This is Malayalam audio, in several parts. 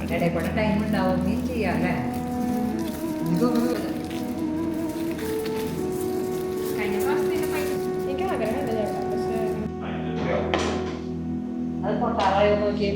ഇടയ്ക്കൂടെ ടൈം ഉണ്ടാവുകയും ചെയ്യാം അല്ലേ? കഴിഞ്ഞ പ്രാവശ്യത്തിന് അത് പൊട്ടാറായോ നോക്കി.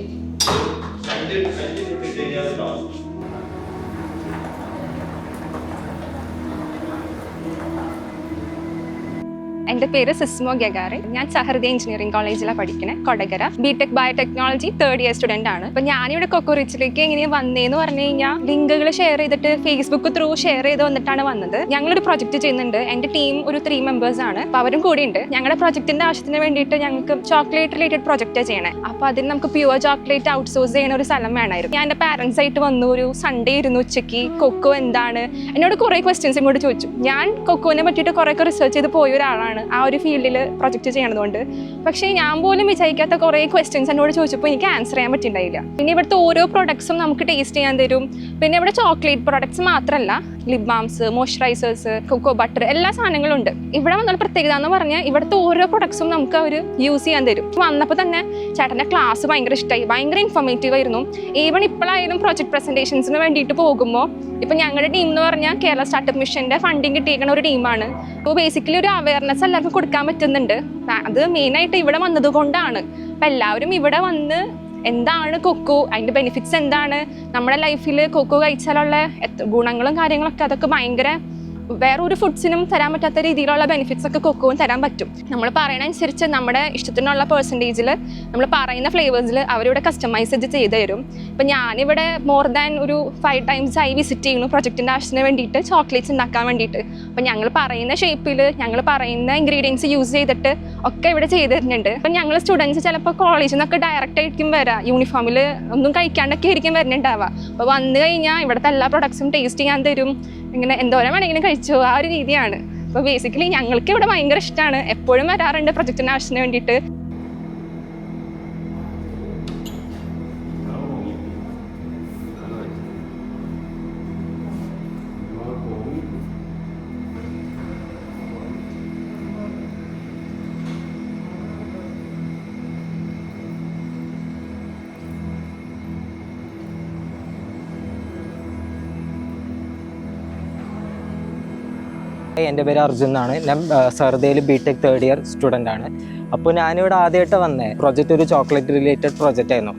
എൻ്റെ പേര് സിസ്മോ ഗഗാറെ. ഞാൻ സഹൃദയ എഞ്ചിനീയറിംഗ് കോളേജിലാണ് പഠിക്കുന്നത്, Kodakara. BTech biotechnology 3rd year student ആണ്. അപ്പം ഞാനിവിടെ കൊക്കോറിച്ചിലേക്ക് എങ്ങനെ വന്നേന്ന് പറഞ്ഞു കഴിഞ്ഞാൽ ലിങ്കുകൾ ഷെയർ ചെയ്തിട്ട് ഫേസ്ബുക്ക് ത്രൂ ഷെയർ ചെയ്ത് വന്നിട്ടാണ് വന്നത്. ഞങ്ങളൊരു പ്രൊജക്ട് ചെയ്യുന്നുണ്ട്. എൻ്റെ ടീം ഒരു 3 members ആണ്. അപ്പോൾ അവരും കൂടി ഉണ്ട്. ഞങ്ങളുടെ പ്രൊജക്റ്റിൻ്റെ ആവശ്യത്തിന് വേണ്ടിയിട്ട് ഞങ്ങൾക്ക് ചോക്ലേറ്റ് റിലേറ്റഡ് പ്രൊജക്റ്റാണ് ചെയ്യണേ. അപ്പോൾ അതിന് നമുക്ക് പ്യുവർ ചോക്ലേറ്റ് ഔട്ട്സോഴ്സ് ചെയ്യുന്ന ഒരു സ്ഥലം വേണമായിരുന്നു. ഞാൻ എൻ്റെ പാരൻസ് ആയിട്ട് വന്നു. ഒരു സൺഡേ ഇരുന്നു ഉച്ചയ്ക്ക്. കൊക്കോ എന്താണ്, എന്നോട് കുറേ ക്വസ്റ്റ്യൻസ് ഇങ്ങോട്ട് ചോദിച്ചു. ഞാൻ കൊക്കോനെ പറ്റിയിട്ട് കുറേയൊക്കെ റിസർച്ച് ചെയ്ത് പോയ ഒരാളാണ് ആ ഒരു ഫീൽഡിൽ പ്രൊജക്റ്റ് ചെയ്യണതുകൊണ്ട്. പക്ഷേ ഞാൻ പോലും വിചാരിക്കാത്ത കുറേ ക്വസ്റ്റ്യൻസ് എന്നോട് ചോദിച്ചപ്പോൾ എനിക്ക് ആൻസർ ചെയ്യാൻ പറ്റിയിട്ടുണ്ടായില്ല. പിന്നെ ഇവിടുത്തെ ഓരോ പ്രൊഡക്ട്സും നമുക്ക് ടേസ്റ്റ് ചെയ്യാൻ തരും. പിന്നെ ഇവിടെ ചോക്ലേറ്റ് പ്രൊഡക്ട്സ് മാത്രമല്ല, lip balms, moisturisers, cocoa butter, എല്ലാ സാധനങ്ങളും ഉണ്ട്. ഇവിടെ വന്നുള്ള പ്രത്യേകത എന്ന് പറഞ്ഞാൽ ഇവിടുത്തെ ഓരോ പ്രൊഡക്ട്സും നമുക്ക് അവർ യൂസ് ചെയ്യാൻ തരും. വന്നപ്പോൾ തന്നെ ചേട്ടൻ്റെ ക്ലാസ് ഭയങ്കര ഇഷ്ടമായി, ഭയങ്കര ഇൻഫോർമേറ്റീവ് ആയിരുന്നു. ഈവൺ ഇപ്പോഴായാലും പ്രൊജക്ട് പ്രസൻറ്റേഷൻസിന് വേണ്ടിയിട്ട് പോകുമ്പോൾ ഇപ്പം ഞങ്ങളുടെ ടീം എന്ന് പറഞ്ഞാൽ കേരള സ്റ്റാർട്ടപ്പ് മിഷൻ്റെ ഫണ്ടിങ് കിട്ടിയിരിക്കുന്ന ഒരു ടീമാണ്. അപ്പോൾ ബേസിക്കലി ഒരു അവയർനെസ് എല്ലാവർക്കും കൊടുക്കാൻ പറ്റുന്നുണ്ട്. അത് മെയിനായിട്ട് ഇവിടെ വന്നതുകൊണ്ടാണ്. അപ്പം എല്ലാവരും ഇവിടെ വന്ന് എന്താണ് കൊക്കോ, അതിൻ്റെ ബെനിഫിറ്റ്സ് എന്താണ്, നമ്മുടെ ലൈഫിൽ കൊക്കോ കഴിച്ചാലുള്ള ഗുണങ്ങളും കാര്യങ്ങളൊക്കെ, അതൊക്കെ ഭയങ്കര വേറൊരു ഫുഡ്സിനും തരാൻ പറ്റാത്ത രീതിയിലുള്ള ബെനിഫിറ്റ്സ് ഒക്കെ കൊക്കോവും തരാൻ പറ്റും. നമ്മൾ പറയുന്നതനുസരിച്ച് നമ്മുടെ ഇഷ്ടത്തിനുള്ള പെർസെൻറ്റേജിൽ നമ്മൾ പറയുന്ന ഫ്ലേവേഴ്സിൽ അവരിവിടെ കസ്റ്റമൈസ് ചെയ്ത് തരും. ഇപ്പം ഞാനിവിടെ മോർ ദാൻ ഒരു 5 times ആയി വിസിറ്റ് ചെയ്യുന്നു പ്രൊജക്റ്റിൻ്റെ ആവശ്യത്തിന് വേണ്ടിയിട്ട്, ചോക്ലേറ്റ്സ് ഉണ്ടാക്കാൻ വേണ്ടിയിട്ട്. അപ്പം ഞങ്ങൾ പറയുന്ന ഷേപ്പിൽ ഞങ്ങൾ പറയുന്ന ഇൻഗ്രീഡിയൻസ് യൂസ് ചെയ്തിട്ട് ഒക്കെ ഇവിടെ ചെയ്ത് തരുന്നുണ്ട്. അപ്പം ഞങ്ങൾ സ്റ്റുഡൻസ് ചിലപ്പോൾ കോളേജിൽ നിന്നൊക്കെ ഡയറക്റ്റ് ആയിരിക്കും വരാം, യൂണിഫോമിൽ ഒന്നും കഴിക്കാണ്ടൊക്കെ ആയിരിക്കും വരുന്നുണ്ടാവുക. അപ്പോൾ വന്നു കഴിഞ്ഞാൽ ഇവിടുത്തെ എല്ലാ പ്രൊഡക്ട്സും ടേസ്റ്റ് ചെയ്യാൻ തരും. ഇങ്ങനെ എന്തോരം വേണമെങ്കിലും കഴിച്ചു, ആ ഒരു രീതിയാണ്. അപ്പോൾ ബേസിക്കലി ഞങ്ങൾക്ക് ഇവിടെ ഭയങ്കര ഇഷ്ടമാണ്. എപ്പോഴും വരാറുണ്ട് പ്രൊജക്റ്റിൻ്റെ ആവശ്യത്തിന് വേണ്ടിയിട്ട്. എൻ്റെ പേര് അർജുൻ എന്നാണ്. ഞാൻ സഹൃദയയിൽ ബിടെക് 3rd ഇയർ സ്റ്റുഡൻ്റ് ആണ്. അപ്പോൾ ഞാനിവിടെ ആദ്യമായിട്ട് വന്നേ പ്രൊജക്റ്റ് ഒരു ചോക്ലേറ്റ് റിലേറ്റഡ് പ്രൊജക്റ്റ് ആയിരുന്നു.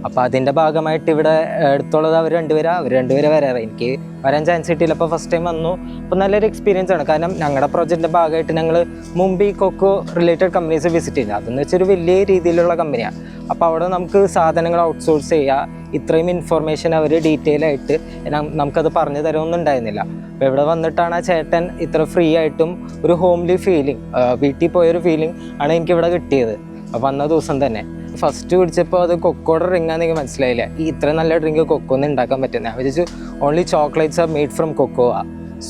അപ്പോൾ അതിൻ്റെ ഭാഗമായിട്ട് ഇവിടെ അടുത്തുള്ളത് അവർ രണ്ടുപേരെ വരാറ്. എനിക്ക് വരാൻ ചാൻസ് കിട്ടിയില്ല. അപ്പോൾ ഫസ്റ്റ് ടൈം വന്നു. അപ്പോൾ നല്ലൊരു എക്സ്പീരിയൻസ് ആണ്. കാരണം ഞങ്ങളുടെ പ്രൊജക്റ്റിൻ്റെ ഭാഗമായിട്ട് ഞങ്ങൾ മുമ്പ് ഈ കൊക്കോ റിലേറ്റഡ് കമ്പനീസ് വിസിറ്റ് ചെയ്യില്ല. അതെന്ന് വെച്ചൊരു വലിയ രീതിയിലുള്ള കമ്പനിയാണ്. അപ്പോൾ അവിടെ നമുക്ക് സാധനങ്ങൾ ഔട്ട്സോഴ്സ് ചെയ്യുക, ഇത്രയും ഇൻഫർമേഷൻ അവർ ഡീറ്റെയിൽ ആയിട്ട് നമുക്കത് പറഞ്ഞു തരുമൊന്നും ഉണ്ടായിരുന്നില്ല. അപ്പോൾ ഇവിടെ വന്നിട്ടാണ് ആ ചേട്ടൻ ഇത്ര ഫ്രീ ആയിട്ടും ഒരു ഹോംലി ഫീലിംഗ്, വീട്ടിൽ പോയൊരു ഫീലിംഗ് ആണ് എനിക്കിവിടെ കിട്ടിയത് വന്ന ദിവസം തന്നെ. ഫസ്റ്റ് കുടിച്ചപ്പോൾ അത് കൊക്കോയുടെ ഡ്രിങ്കാന്ന് എനിക്ക് മനസ്സിലായില്ല. ഈ ഇത്ര നല്ല ഡ്രിങ്ക് കൊക്കോന്ന് ഉണ്ടാക്കാൻ പറ്റുന്നത്. ഞാൻ വിചാരിച്ചു only chocolates are made from cocoa.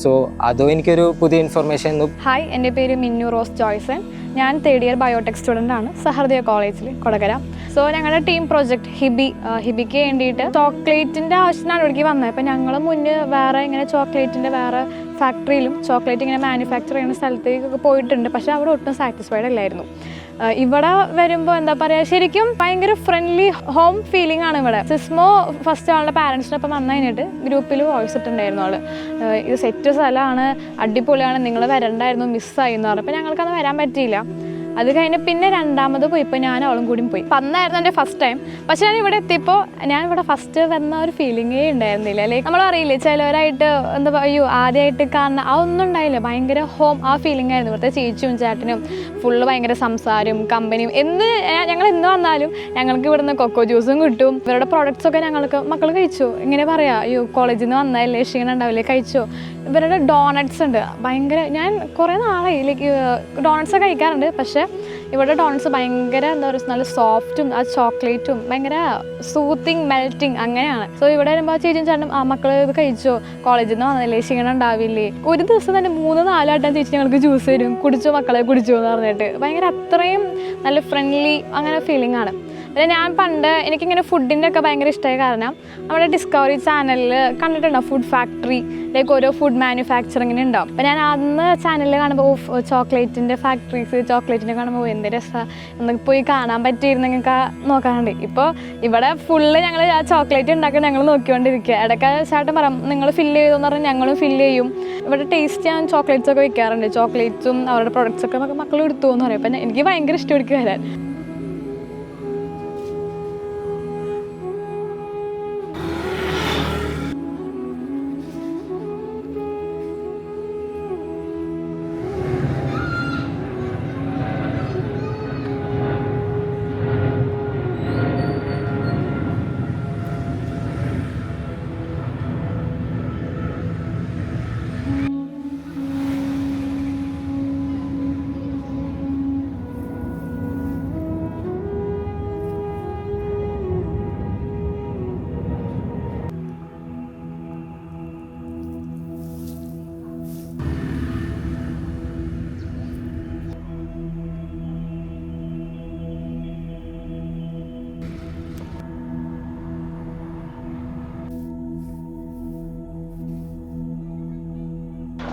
So അതും എനിക്കൊരു പുതിയ ഇൻഫർമേഷൻ. ഹായ്, എൻ്റെ പേര് മിന്നു റോസ് ജോയ്സൺ. ഞാൻ 3rd ഇയർ ബയോടെക് സ്റ്റുഡൻ്റ് ആണ്, സഹൃദയ കോളേജിൽ, കൊടകര. സോ ഞങ്ങളുടെ ടീം പ്രൊജക്ട് ഹിബിക്ക് വേണ്ടിയിട്ട് ചോക്ലേറ്റിൻ്റെ ആവശ്യത്തിനാണ് ഇവിടേക്ക് വന്നത്. അപ്പോൾ ഞങ്ങൾ മുന്നേ വേറെ ഇങ്ങനെ ചോക്ലേറ്റിൻ്റെ വേറെ ഫാക്ടറിയിലും ചോക്ലേറ്റ് ഇങ്ങനെ മാനുഫാക്ചർ ചെയ്യുന്ന സ്ഥലത്തേക്കൊക്കെ പോയിട്ടുണ്ട്. പക്ഷേ അവിടെ ഒട്ടും സാറ്റിസ്ഫൈഡ് അല്ലായിരുന്നു. ഇവിടെ വരുമ്പോൾ എന്താ പറയുക, ശരിക്കും ഭയങ്കര ഫ്രണ്ട്ലി ഹോം ഫീലിംഗ് ആണ് ഇവിടെ. സിസ്മോ ഫസ്റ്റ് ആളുടെ പാരൻസിനൊപ്പം വന്നു കഴിഞ്ഞിട്ട് ഗ്രൂപ്പിൽ വോയിസ് ഇട്ടുണ്ടായിരുന്നു ആൾ. ഇത് സെറ്റ് സ്ഥലമാണ്, അടിപൊളിയാണ്, നിങ്ങൾ വരണ്ടായിരുന്നു, മിസ്സായി എന്ന് പറഞ്ഞു. അപ്പോൾ ഞങ്ങൾക്കത് വരാൻ പറ്റിയില്ല. അത് കഴിഞ്ഞ് പിന്നെ രണ്ടാമത് പോയിപ്പോൾ ഞാൻ അവളും കൂടി പോയി. അപ്പം അന്നായിരുന്നു എൻ്റെ ഫസ്റ്റ് ടൈം. പക്ഷെ ഞാൻ ഇവിടെ എത്തിയപ്പോൾ ഞാൻ ഇവിടെ ഫസ്റ്റ് വരുന്ന ഒരു ഫീലിങ്ങേ ഉണ്ടായിരുന്നില്ല. ലൈക്ക് നമ്മളറിയില്ലേ ചിലവരായിട്ട് എന്താ അയ്യോ ആദ്യമായിട്ട് കാണുന്ന ആ ഒന്നും ഉണ്ടായില്ല. ഭയങ്കര ഹോം ആ ഫീലിംഗ് ആയിരുന്നു. ഇവിടുത്തെ ചേച്ചിയും ചേട്ടനും ഫുള്ള് ഭയങ്കര സംസാരവും കമ്പനിയും. ഞങ്ങൾ എന്ന് വന്നാലും ഞങ്ങൾക്ക് ഇവിടുന്ന് കൊക്കോ ജ്യൂസും കിട്ടും. ഇവരുടെ പ്രോഡക്റ്റ്സൊക്കെ മക്കൾ കഴിച്ചു. ഇങ്ങനെ പറയാം, അയ്യോ കോളേജിൽ നിന്ന് വന്നതല്ലേ, ക്ഷീണം ഉണ്ടാവില്ലേ, കഴിച്ചോ. ഇവരുടെ ഡോണറ്റ്സ് ഉണ്ട് ഭയങ്കര, ഞാൻ കുറേ നാളായി ലൈക്ക് ഡോണറ്റ്സ് കഴിക്കാറുണ്ട്. പക്ഷേ ഇവിടെ ഡോണറ്റ്സ് ഭയങ്കര എന്താ പറയുക നല്ല സോഫ്റ്റും ആ ചോക്ലേറ്റും ഭയങ്കര സൂത്തിങ് മെൽറ്റിങ് അങ്ങനെയാണ്. സോ ഇവിടെ വരുമ്പോൾ ചേച്ചിയും ചേട്ടനും ആ മക്കൾ ഇത് കഴിച്ചോ, കോളേജിൽ നിന്ന് വന്നതല്ലേ, ക്ഷീണം ഉണ്ടാവില്ലേ. ഒരു ദിവസം തന്നെ 3-4 വട്ടം ചേച്ചി ഞങ്ങൾക്ക് ജ്യൂസ് തരും, കുടിച്ചോ മക്കളെ കുടിച്ചോ എന്ന് പറഞ്ഞിട്ട്. ഭയങ്കര അത്രയും നല്ല ഫ്രണ്ട്ലി അങ്ങനെ ഫീലിംഗ് ആണ്. പിന്നെ ഞാൻ പണ്ട് എനിക്കിങ്ങനെ ഫുഡിൻ്റെ ഒക്കെ ഭയങ്കര ഇഷ്ടമായ കാരണം നമ്മുടെ ഡിസ്കവറി ചാനലിൽ കണ്ടിട്ടുണ്ടാവും ഫുഡ് ഫാക്ടറി, ലൈക്ക് ഓരോ ഫുഡ് മാനുഫാക്ചറിങ്ങിന് ഉണ്ടാവും. അപ്പോൾ ഞാൻ അന്ന് ചാനലിൽ കാണുമ്പോൾ ചോക്ലേറ്റിൻ്റെ ഫാക്ടറീസ്, ചോക്ലേറ്റിനെ കാണുമ്പോൾ എന്ത് രസമാണ് എന്നൊക്കെ പോയി കാണാൻ പറ്റിയിരുന്നെങ്കിൽ നോക്കാറുണ്ട്. ഇപ്പോൾ ഇവിടെ ഫുള്ള് ഞങ്ങൾ ആ ചോക്ലേറ്റ് ഉണ്ടാക്കാൻ ഞങ്ങൾ നോക്കിക്കൊണ്ടിരിക്കുക. ഇടയ്ക്ക് ചേട്ടൻ പറയാം നിങ്ങൾ ഫില്ല് ചെയ്തെന്ന് പറഞ്ഞാൽ ഞങ്ങളും ഫില്ല് ചെയ്യും. ഇവിടെ ടേസ്റ്റ് ചെയ്യാൻ ചോക്ലേറ്റ്സ് ഒക്കെ വെക്കാറുണ്ട്. ചോക്ലേറ്റ്സും അവരുടെ പ്രൊഡക്ട്സൊക്കെ മക്കൾ എടുത്തു എന്ന് പറയും. അപ്പം എനിക്ക് ഭയങ്കര ഇഷ്ടം എടുക്കുക വരാൻ.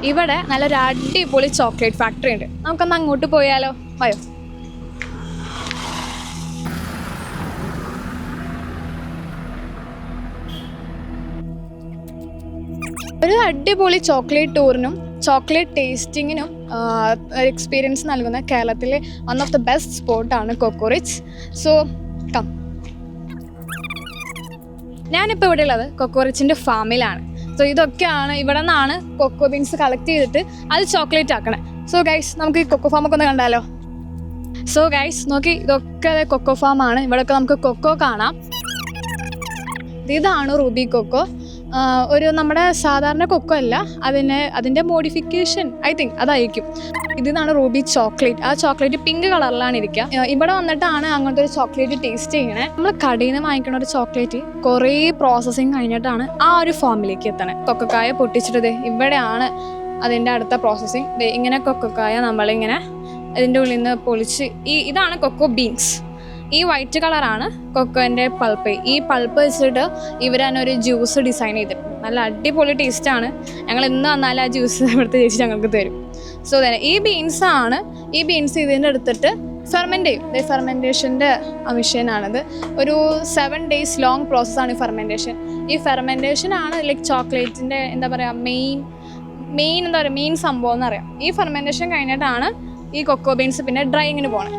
ഇവിടെ നല്ലൊരു അടിപൊളി ചോക്ലേറ്റ് ഫാക്ടറി ഉണ്ട്. നമുക്കൊന്ന് അങ്ങോട്ട് പോയാലോ? വയോ. ഒരു അടിപൊളി ചോക്ലേറ്റ് ടൂറിനും ചോക്ലേറ്റ് ടേസ്റ്റിങ്ങിനും എക്സ്പീരിയൻസ് നൽകുന്ന കേരളത്തിലെ വൺ ഓഫ് ദ ബെസ്റ്റ് സ്പോട്ടാണ് കൊക്കോ റിച്ച്. So come. ഞാനിപ്പോൾ ഇവിടെ ഉള്ളത് കൊക്കോ റിച്ചിൻ്റെ ഫാമിലാണ്. സോ ഇതൊക്കെയാണ് ഇവിടെ നിന്നാണ് കൊക്കോ ബീൻസ് കളക്ട് ചെയ്തിട്ട് അത് ചോക്ലേറ്റ് ആക്കണേ. സോ ഗൈസ് നമുക്ക് ഈ കൊക്കോ ഫാമൊക്കെ ഒന്ന് കണ്ടാലോ? സോ ഗൈസ് നോക്കി, ഇതൊക്കെ കൊക്കോ ഫാമാണ്. ഇവിടെയൊക്കെ നമുക്ക് കൊക്കോ കാണാം. ഇതാണ് റൂബി കൊക്കോ. ഒരു നമ്മുടെ സാധാരണ കൊക്കോ അല്ല, അതിൻ്റെ മോഡിഫിക്കേഷൻ ഐ തിങ്ക് അതായിരിക്കും. ഇതാണ് റൂബി ചോക്ലേറ്റ്. ആ ചോക്ലേറ്റ് പിങ്ക് കളറിലാണ് ഇരിക്കുക. ഇവിടെ വന്നിട്ടാണ് അങ്ങനത്തെ ഒരു ചോക്ലേറ്റ് ടേസ്റ്റ് ചെയ്യണേ. നമ്മൾ കടയിൽ നിന്ന് വാങ്ങിക്കുന്ന ഒരു ചോക്ലേറ്റ് കുറേ പ്രോസസ്സിങ് കഴിഞ്ഞിട്ടാണ് ആ ഒരു ഫോമിലേക്ക് എത്തണേ. കൊക്കക്കായ പൊട്ടിച്ചിട്ടത് ഇവിടെയാണ് അതിൻ്റെ അടുത്ത പ്രോസസ്സിങ്. ഇങ്ങനെ കൊക്കക്കായ നമ്മളിങ്ങനെ ഇതിൻ്റെ ഉള്ളിൽ നിന്ന് പൊളിച്ച് ഇതാണ് കൊക്കോ ബീൻസ്. ഈ വൈറ്റ് കളറാണ് കൊക്കോൻ്റെ പൾപ്പ്. ഈ പൾപ്പ് വെച്ചിട്ട് ഇവർ തന്നെ ഒരു ജ്യൂസ് ഡിസൈൻ ചെയ്തിട്ടുണ്ട്. നല്ല അടിപൊളി ടേസ്റ്റാണ്. ഞങ്ങൾ ഇന്ന് വന്നാലും ആ ജ്യൂസ് ഇവിടുത്തെ ചേച്ചി ഞങ്ങൾക്ക് തരും. സോ തന്നെ ഈ ബീൻസ് ഇതിൻ്റെ എടുത്തിട്ട് ഫെർമെൻ്റ് ചെയ്യും. ഫെർമെൻറ്റേഷൻ്റെ മെഷീനാണിത്. ഒരു 7 days ലോങ് പ്രോസസ്സാണ് ഈ ഫെർമെൻറ്റേഷൻ. ഈ ഫെർമെൻറ്റേഷനാണ് ലൈക്ക് ചോക്ലേറ്റിൻ്റെ എന്താ പറയുക മെയിൻ സംഭവം എന്നറിയാം. ഈ ഫെർമെൻറ്റേഷൻ കഴിഞ്ഞിട്ടാണ് ഈ കൊക്കോ ബീൻസ് പിന്നെ ഡ്രൈയിങ്ങിന് പോകണം.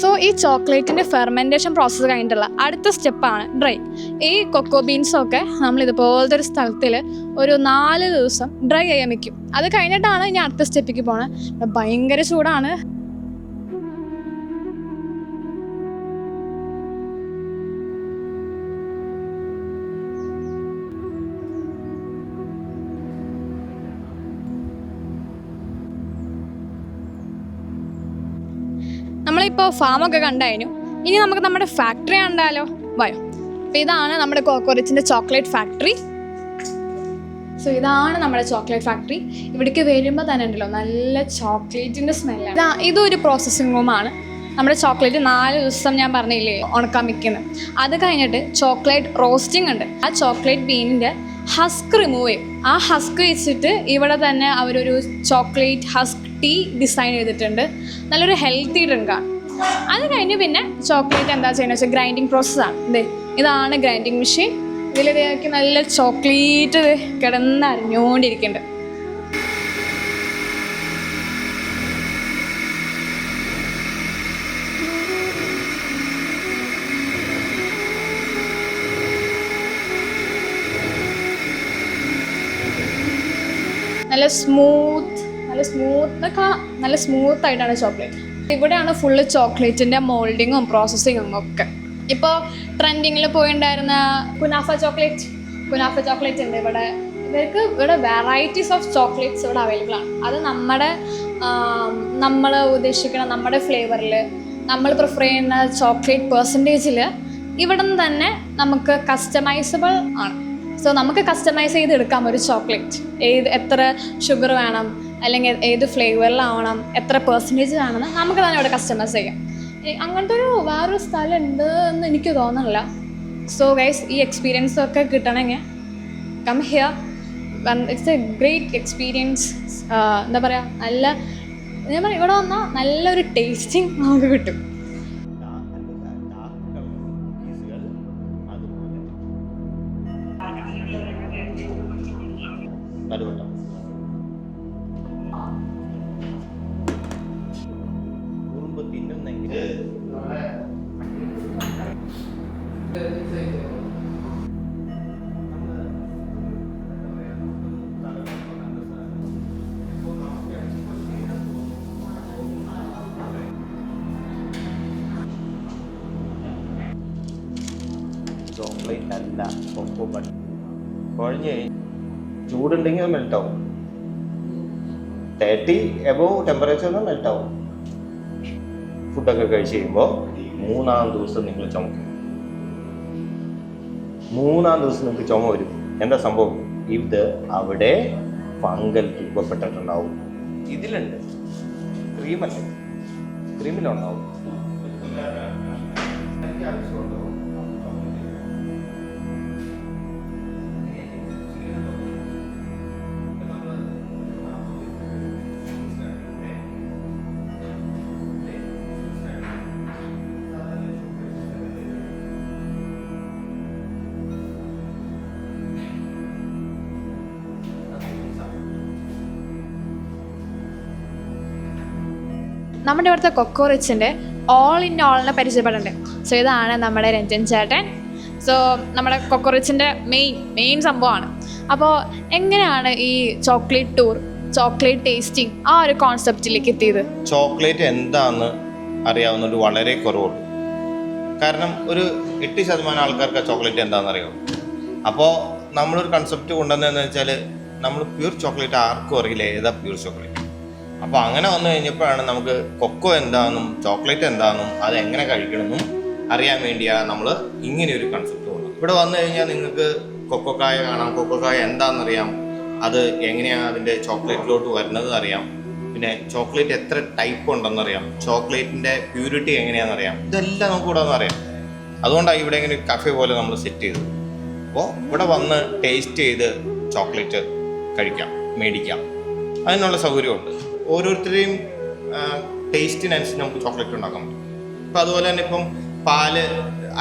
സോ ഈ ചോക്ലേറ്റിൻ്റെ ഫെർമെൻറ്റേഷൻ പ്രോസസ്സ് കഴിഞ്ഞിട്ടുള്ള അടുത്ത സ്റ്റെപ്പാണ് ഡ്രൈ. ഈ കൊക്കോ ബീൻസൊക്കെ നമ്മളിതുപോലത്തെ ഒരു സ്ഥലത്തിൽ ഒരു 4 ദിവസം ഡ്രൈ ചെയ്യാൻ വയ്ക്കും. അത് കഴിഞ്ഞിട്ടാണ് ഇനി അടുത്ത സ്റ്റെപ്പിലേക്ക് പോണത്. ഭയങ്കര ചൂടാണ്. നമ്മളിപ്പോൾ ഫാമൊക്കെ കണ്ടു. ഇനി നമുക്ക് നമ്മുടെ ഫാക്ടറി കണ്ടാലോ? വയോ. അപ്പോൾ ഇതാണ് നമ്മുടെ കൊക്കോ റിച്ചിൻ്റെ ചോക്ലേറ്റ് ഫാക്ടറി. സോ ഇതാണ് നമ്മുടെ ചോക്ലേറ്റ് ഫാക്ടറി. ഇവിടേക്ക് വരുമ്പോൾ തന്നെ ഉണ്ടല്ലോ നല്ല ചോക്ലേറ്റിൻ്റെ സ്മെല്ലാണ്. ഇതൊരു പ്രോസസ്സിങ് റൂമാണ്. നമ്മുടെ ചോക്ലേറ്റ് 4 ദിവസം ഞാൻ പറഞ്ഞില്ലേ ഉണക്കാൻ വെക്കുന്നത്. അത് കഴിഞ്ഞിട്ട് ചോക്ലേറ്റ് റോസ്റ്റിംഗ് ഉണ്ട്. ആ ചോക്ലേറ്റ് ബീനിൻ്റെ ഹസ്ക് റിമൂവ് ചെയ്യും. ആ ഹസ്ക് വെച്ചിട്ട് ഇവിടെ തന്നെ അവരൊരു ചോക്ലേറ്റ് ഹസ്ക് ടീ ഡിസൈൻ ചെയ്തിട്ടുണ്ട്. നല്ലൊരു ഹെൽത്തി ഡ്രിങ്കാണ്. അത് കഴിഞ്ഞ് പിന്നെ ചോക്ലേറ്റ് എന്താ ചെയ്യുന്നത് വെച്ചാൽ ഗ്രൈൻഡിങ് പ്രോസസ്സാണ്. ഇതാണ് ഗ്രൈൻഡിങ് മെഷീൻ. ഇതിലേക്ക് നല്ല ചോക്ലേറ്റ് കിടന്നറിഞ്ഞുകൊണ്ടിരിക്കുന്നുണ്ട്. നല്ല സ്മൂത്ത് ആയിട്ടാണ് ചോക്ലേറ്റ്. ഇവിടെയാണ് ഫുള്ള് ചോക്ലേറ്റിൻ്റെ മോൾഡിങ്ങും പ്രോസസ്സിങ്ങും ഒക്കെ. ഇപ്പോൾ ട്രെൻഡിങ്ങിൽ പോയിണ്ടായിരുന്ന കുനാഫ ചോക്ലേറ്റ് ഉണ്ട് ഇവിടെ. ഇവിടെ വെറൈറ്റീസ് ഓഫ് ചോക്ലേറ്റ്സ് ഇവിടെ അവൈലബിൾ ആണ്. അത് നമ്മൾ ഉദ്ദേശിക്കുന്ന നമ്മുടെ ഫ്ലേവറിൽ നമ്മൾ പ്രിഫർ ചെയ്യുന്ന ചോക്ലേറ്റ് പെർസെൻറ്റേജിൽ ഇവിടെ നിന്ന് തന്നെ നമുക്ക് കസ്റ്റമൈസബിൾ ആണ്. സോ നമുക്ക് കസ്റ്റമൈസ് ചെയ്തെടുക്കാം ഒരു ചോക്ലേറ്റ്. എത്ര ഷുഗർ വേണം, അല്ലെങ്കിൽ ഏത് ഫ്ലേവറിലാവണം, എത്ര പെർസെൻറ്റേജ് വേണമെന്ന് നമുക്ക് തന്നെ ഇവിടെ കസ്റ്റമൈസ് ചെയ്യാം. അങ്ങനത്തെ വേറൊരു സ്ഥലം ഉണ്ട് എന്ന് എനിക്ക് തോന്നുന്നില്ല. സോ ഗൈസ്, ഈ എക്സ്പീരിയൻസ് ഒക്കെ കിട്ടണമെങ്കിൽ come here. It's a great experience. എന്താ പറയുക, ഞാൻ പറയാം, ഇവിടെ വന്നാൽ നല്ലൊരു ടേസ്റ്റിംഗ് നമുക്ക് കിട്ടും. ചോക്ലേറ്റ് അല്ല, കൊക്കോ ബൺ. കുഴഞ്ഞ് ചൂടുണ്ടെങ്കിൽ അത് മെൽട്ടാവും. 30 എബോവ് ടെമ്പറേച്ചറിൽ മെൽട്ടാവും. ഫുഡൊക്കെ കഴിച്ച് കഴിയുമ്പോൾ 3-ാം ദിവസം നിങ്ങൾ ചുമക്കും. 3-ാം ദിവസം നിങ്ങൾക്ക് ചുമ വരും. എന്താ സംഭവം? ഇത് അവിടെ ഫംഗൽ രൂപപ്പെട്ടിട്ടുണ്ടാവും. ഇതിലുണ്ട് ക്രീമല്ലേ, ക്രീമിലുണ്ടാവും. നമ്മുടെ ഇവിടുത്തെ കൊക്കോ റിച്ചിൻ്റെ ഓൾ ഇൻ ഓളിനെ പരിചയപ്പെടേണ്ടത്. സോ ഇതാണ് നമ്മുടെ രഞ്ജൻ ചേട്ടൻ. സോ നമ്മുടെ കൊക്കോ റിച്ചിൻ്റെ മെയിൻ സംഭവമാണ്. അപ്പോൾ എങ്ങനെയാണ് ഈ ചോക്ലേറ്റ് ടൂർ, ചോക്ലേറ്റ് ടേസ്റ്റിംഗ് ആ ഒരു കോൺസെപ്റ്റിലേക്ക് എത്തിയത്? ചോക്ലേറ്റ് എന്താണെന്ന് അറിയാവുന്നൊരു വളരെ കുറവുള്ളൂ. കാരണം ഒരു 8% ആൾക്കാർക്ക് ചോക്ലേറ്റ് എന്താണെന്ന് അറിയാം. അപ്പോൾ നമ്മളൊരു കൺസെപ്റ്റ് കൊണ്ടുവന്നതെന്ന് വെച്ചാൽ, നമ്മൾ പ്യൂർ ചോക്ലേറ്റ് ആർക്കും അറിയില്ല ഏതാ പ്യൂർ ചോക്ലേറ്റ്. അപ്പോൾ അങ്ങനെ വന്നു കഴിഞ്ഞപ്പോഴാണ് നമുക്ക് കൊക്കോ എന്താണെന്നും ചോക്ലേറ്റ് എന്താണെന്നും അത് എങ്ങനെ കഴിക്കണമെന്നും അറിയാൻ വേണ്ടിയാണ് നമ്മൾ ഇങ്ങനെയൊരു കൺസെപ്റ്റ് കൊണ്ടുവന്നത്. ഇവിടെ വന്നു കഴിഞ്ഞാൽ നിങ്ങൾക്ക് കൊക്കോക്കായ കാണാം, കൊക്കോക്കായ എന്താണെന്നറിയാം, അത് എങ്ങനെയാണ് അതിൻ്റെ ചോക്ലേറ്റിലോട്ട് വരുന്നത് അറിയാം, പിന്നെ ചോക്ലേറ്റ് എത്ര ടൈപ്പ് ഉണ്ടെന്നറിയാം, ചോക്ലേറ്റിൻ്റെ പ്യൂരിറ്റി എങ്ങനെയാണെന്നറിയാം. ഇതെല്ലാം നമുക്ക് ഇവിടെ അറിയാം. അതുകൊണ്ടാണ് ഇവിടെ ഇങ്ങനെ ഒരു കഫേ പോലെ നമ്മൾ സെറ്റ് ചെയ്തത്. അപ്പോൾ ഇവിടെ വന്ന് ടേസ്റ്റ് ചെയ്ത് ചോക്ലേറ്റ് കഴിക്കാം, മേടിക്കാം, അതിനുള്ള സൗകര്യമുണ്ട്. ഓരോരുത്തരെയും ടേസ്റ്റിനനുസരിച്ച് നമുക്ക് ചോക്ലേറ്റ് ഉണ്ടാക്കാൻ പറ്റും. ഇപ്പം അതുപോലെ തന്നെ ഇപ്പം പാല്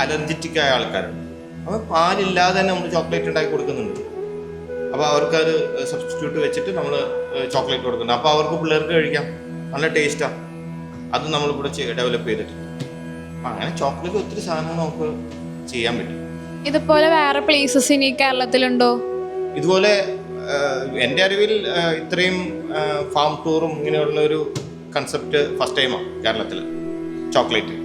അലർജിറ്റിക് ആയ ആൾക്കാരുണ്ട്. അപ്പോൾ പാലില്ലാതെ തന്നെ നമ്മൾ ചോക്ലേറ്റ് ഉണ്ടാക്കി കൊടുക്കുന്നുണ്ട്. അപ്പോൾ അവർക്കത് സബ്സ്റ്റിറ്റ്യൂട്ട് വെച്ചിട്ട് നമ്മൾ ചോക്ലേറ്റ് കൊടുക്കുന്നുണ്ട്. അപ്പോൾ അവർക്ക് പിള്ളേർക്ക് കഴിക്കാം, നല്ല ടേസ്റ്റാണ്. അത് നമ്മളിവിടെ ഡെവലപ്പ് ചെയ്തിട്ടുണ്ട്. അപ്പം അങ്ങനെ ചോക്ലേറ്റ് ഒത്തിരി സാധനങ്ങൾ നമുക്ക് ചെയ്യാൻ പറ്റും. ഇതുപോലെ വേറെ പ്ലേസസ് ഇനി കേരളത്തിലുണ്ടോ? ഇതുപോലെ എൻ്റെ അറിവിൽ ഇത്രയും ഫാം ടൂറും ഇങ്ങനെയുള്ള ഒരു കൺസെപ്റ്റ് ഫസ്റ്റ് ടൈമാണ് കേരളത്തിൽ ചോക്ലേറ്റ്.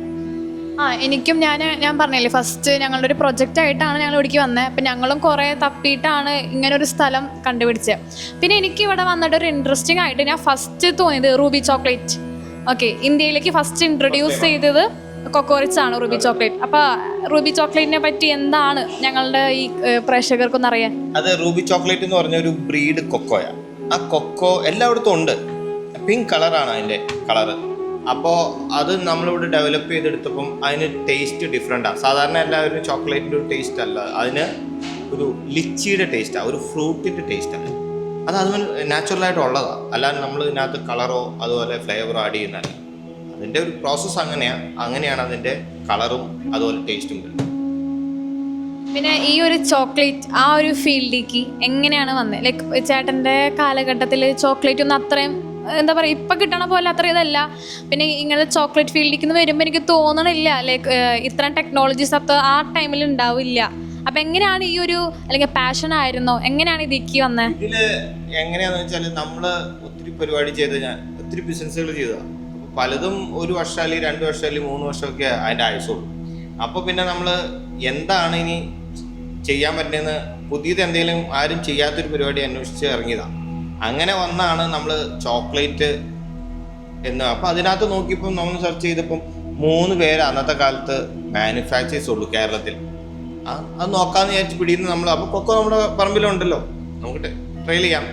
എനിക്കും ഞാൻ പറഞ്ഞില്ലേ, ഫസ്റ്റ് ഞങ്ങളുടെ ഒരു പ്രൊജക്റ്റ് ആയിട്ടാണ് ഞങ്ങൾ ഇവിടേക്ക് വന്നത്. അപ്പം ഞങ്ങളും കുറേ തപ്പിയിട്ടാണ് ഇങ്ങനൊരു സ്ഥലം കണ്ടുപിടിച്ചത്. പിന്നെ എനിക്ക് ഇവിടെ വന്നിട്ട് ഒരു ഇൻട്രസ്റ്റിംഗ് ആയിട്ട് ഞാൻ ഫസ്റ്റ് തോന്നിയത് റൂബി ചോക്ലേറ്റ്. ഓക്കെ, ഇന്ത്യയിലേക്ക് ഫസ്റ്റ് ഇൻട്രൊഡ്യൂസ് ചെയ്തത് കൊക്കോ റിച്ച് ആണ്, റൂബി ചോക്ലേറ്റ്. അപ്പോൾ റൂബി ചോക്ലേറ്റിനെ പറ്റി എന്താണ് ഞങ്ങളുടെ ഈ പ്രേക്ഷകർക്കൊന്നും അറിയാൻ? അത് റൂബി ചോക്ലേറ്റ് എന്ന് പറഞ്ഞ ഒരു ബ്രീഡ് കൊക്കോയാണ്. ആ കൊക്കോ എല്ലായിടത്തും ഉണ്ട്. പിങ്ക് കളറാണ് അതിൻ്റെ കളറ്. അപ്പോൾ അത് നമ്മളിവിടെ ഡെവലപ്പ് ചെയ്തെടുത്തപ്പം അതിന് ടേസ്റ്റ് ഡിഫറെൻറ്റാണ്. സാധാരണ എല്ലാവരും ചോക്ലേറ്റിൻ്റെ ഒരു ടേസ്റ്റ് അല്ല, അതിന് ഒരു ലിച്ചിയുടെ ടേസ്റ്റാണ്, ഒരു ഫ്രൂട്ടിൻ്റെ ടേസ്റ്റാണ്. അത് നാച്ചുറലായിട്ട് ഉള്ളതാണ്, അല്ലാതെ നമ്മൾ ഇതിനകത്ത് കളറോ അതുപോലെ ഫ്ലേവറോ ആഡ് ചെയ്യുന്നതല്ല. അതിൻ്റെ ഒരു പ്രോസസ്സ് അങ്ങനെയാണ് അതിൻ്റെ കളറും അതുപോലെ ടേസ്റ്റും വരുന്നത്. പിന്നെ ഈ ഒരു ചോക്ലേറ്റ് ആ ഒരു ഫീൽഡിലേക്ക് എങ്ങനെയാണ് വന്നത്? ലൈക്ക് ചേട്ടൻ്റെ കാലഘട്ടത്തിൽ ചോക്ലേറ്റ് ഒന്നും അത്രയും എന്താ പറയുക ഇപ്പം കിട്ടണ പോലെ അത്ര ഇതല്ല. പിന്നെ ഇങ്ങനെ ചോക്ലേറ്റ് ഫീൽഡിലേക്ക് വരുമ്പോൾ എനിക്ക് തോന്നണില്ല ലൈക്ക് ഇത്രയും ടെക്നോളജീസ് അത്ര ആ ടൈമിൽ ഉണ്ടാവില്ല. അപ്പം എങ്ങനെയാണ് ഈ ഒരു അല്ലെങ്കിൽ പാഷൻ ആയിരുന്നോ, എങ്ങനെയാണ് ഇതിലേക്ക് വന്നത്? ഇതില് എങ്ങനെയാന്ന് വെച്ചാൽ നമ്മള് ഒത്തിരി പരിപാടി ചെയ്ത് ഒത്തിരി ബിസിനസ്സുകൾ ചെയ്തതാണ്. പലതും 1 വർഷം അല്ലെങ്കിൽ 2 വർഷം അല്ലെങ്കിൽ 3 വർഷമൊക്കെ അതിൻ്റെ ആയുസുള്ളൂ. അപ്പോൾ പിന്നെ നമ്മൾ എന്താണ് ഇനി ചെയ്യാൻ പറ്റുന്നതെന്ന് പുതിയത് എന്തെങ്കിലും ആരും ചെയ്യാത്തൊരു പരിപാടി അന്വേഷിച്ച് ഇറങ്ങിയതാണ്. അങ്ങനെ വന്നാണ് നമ്മൾ ചോക്ലേറ്റ് എന്ന്. അപ്പോൾ അതിനകത്ത് നോക്കിയപ്പോൾ നമ്മൾ സെർച്ച് ചെയ്തപ്പം 3 പേര് അന്നത്തെ കാലത്ത് മാനുഫാക്ചേഴ്സ് ഉള്ളൂ കേരളത്തിൽ. അത് നോക്കാമെന്ന് വിചാരിച്ച് പിടിയുന്ന നമ്മൾ. അപ്പോൾ കൊക്കോ നമ്മുടെ പറമ്പിലുണ്ടല്ലോ, നമുക്ക് ട്രയൽ ചെയ്യാം.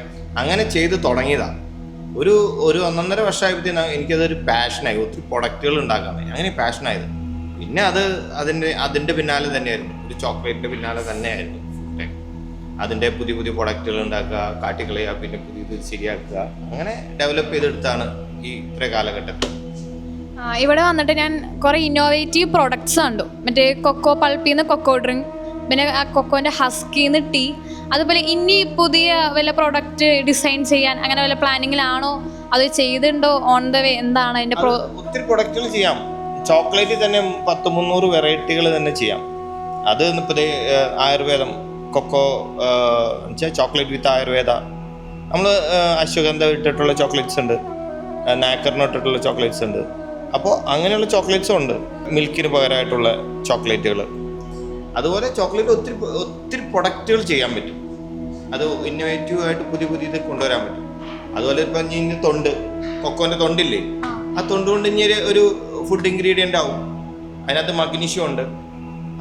അങ്ങനെ ചെയ്ത് തുടങ്ങിയതാണ്. ഒരു 1.5 വർഷമായപ്പോഴത്തേന് എനിക്കതൊരു പാഷനായി. ഒത്തിരി പ്രൊഡക്റ്റുകൾ ഉണ്ടാക്കാൻ അങ്ങനെ പാഷനായത്. പിന്നെ അതിൻ്റെ പിന്നാലെ തന്നെയായിരുന്നു, ഒരു ചോക്ലേറ്റിൻ്റെ പിന്നാലെ തന്നെയായിരുന്നു. അതിൻ്റെ പുതിയ പ്രൊഡക്റ്റുകൾ ഉണ്ടാക്കുക, കാട്ടിക്കളയുക, പിന്നെ പുതിയത് ശരിയാക്കുക, അങ്ങനെ ഡെവലപ്പ് ചെയ്തെടുത്താണ് ഈ ഇത്ര കാലഘട്ടത്തിൽ. ഇവിടെ വന്നിട്ട് ഞാൻ കുറേ ഇന്നോവേറ്റീവ് പ്രോഡക്ട്സ് കണ്ടു. മറ്റേ കൊക്കോ പൾപ്പിൽ നിന്ന് കൊക്കോ ഡ്രിങ്ക്, പിന്നെ ആ കൊക്കോൻ്റെ ഹസ്കിൽ നിന്ന് ടീ, അതുപോലെ ഇനി പുതിയ വല്ല പ്രോഡക്റ്റ് ഡിസൈൻ ചെയ്യാൻ അങ്ങനെ വല്ല പ്ലാനിങ്ങിലാണോ, അത് ചെയ്തിട്ടുണ്ടോ, ഓൺ ദ വേ എന്താണ് അതിൻ്റെ ഒത്തിരി പ്രൊഡക്റ്റുകൾ ചെയ്യാം. ചോക്ലേറ്റിൽ തന്നെ 100-300 വെറൈറ്റികൾ തന്നെ ചെയ്യാം. അത് ഇപ്പോൾ ആയുർവേദം കൊക്കോ ചോക്ലേറ്റ് വിത്ത് ആയുർവേദ, നമ്മൾ അശ്വഗന്ധ ഇട്ടിട്ടുള്ള ചോക്ലേറ്റ്സ് ഉണ്ട്, നാക്കറിന് ഇട്ടിട്ടുള്ള ചോക്ലേറ്റ്സ് ഉണ്ട്. അപ്പോൾ അങ്ങനെയുള്ള ചോക്ലേറ്റ്സും ഉണ്ട്, മിൽക്കിന് പകരമായിട്ടുള്ള ചോക്ലേറ്റുകൾ. അതുപോലെ ചോക്ലേറ്റ് ഒത്തിരി പ്രൊഡക്റ്റുകൾ ചെയ്യാൻ പറ്റും. അത് ഇന്നോവേറ്റീവായിട്ട് പുതിയത് കൊണ്ടുവരാൻ പറ്റും. അതുപോലെ ഇപ്പം ഇനി കൊക്കോൻ്റെ തൊണ്ടില്ലേ, ആ തൊണ്ട് കൊണ്ട് ഇനി ഒരു ഫുഡ് ഇൻഗ്രീഡിയൻ്റ് ആവും. അതിനകത്ത് മഗ്നീഷ്യം ഉണ്ട്.